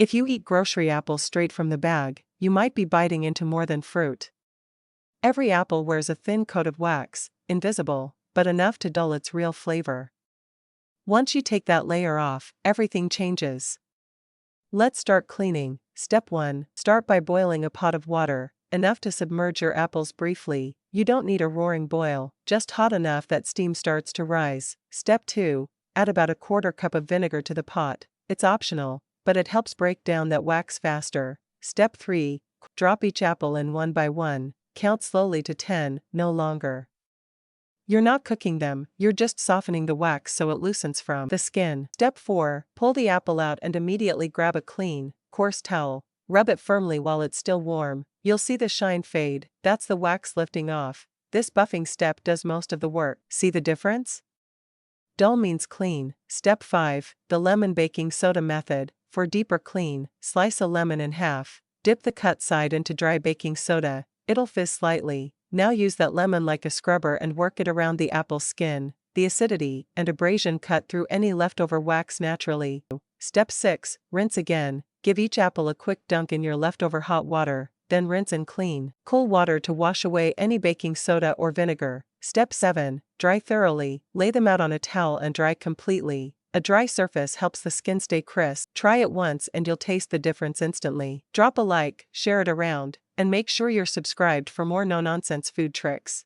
If you eat grocery apples straight from the bag, you might be biting into more than fruit. Every apple wears a thin coat of wax, invisible, but enough to dull its real flavor. Once you take that layer off, everything changes. Let's start cleaning. Step 1. Start by boiling a pot of water, enough to submerge your apples briefly. You don't need a roaring boil, just hot enough that steam starts to rise. Step 2. Add about a quarter cup of vinegar to the pot. It's optional, but it helps break down that wax faster. Step 3. Drop each apple in one by one. Count slowly to 10, no longer. You're not cooking them, you're just softening the wax so it loosens from the skin. Step 4. Pull the apple out and immediately grab a clean, coarse towel. Rub it firmly while it's still warm. You'll see the shine fade, that's the wax lifting off. This buffing step does most of the work. See the difference? Dull means clean. Step 5. The lemon baking soda method. For deeper clean, slice a lemon in half. Dip the cut side into dry baking soda. It'll fizz slightly. Now use that lemon like a scrubber and work it around the apple skin. The acidity and abrasion cut through any leftover wax naturally. Step 6. Rinse again. Give each apple a quick dunk in your leftover hot water, then rinse and clean. Cool water to wash away any baking soda or vinegar. Step 7. Dry thoroughly. Lay them out on a towel and dry completely. A dry surface helps the skin stay crisp. Try it once and you'll taste the difference instantly. Drop a like, share it around, and make sure you're subscribed for more no-nonsense food tricks.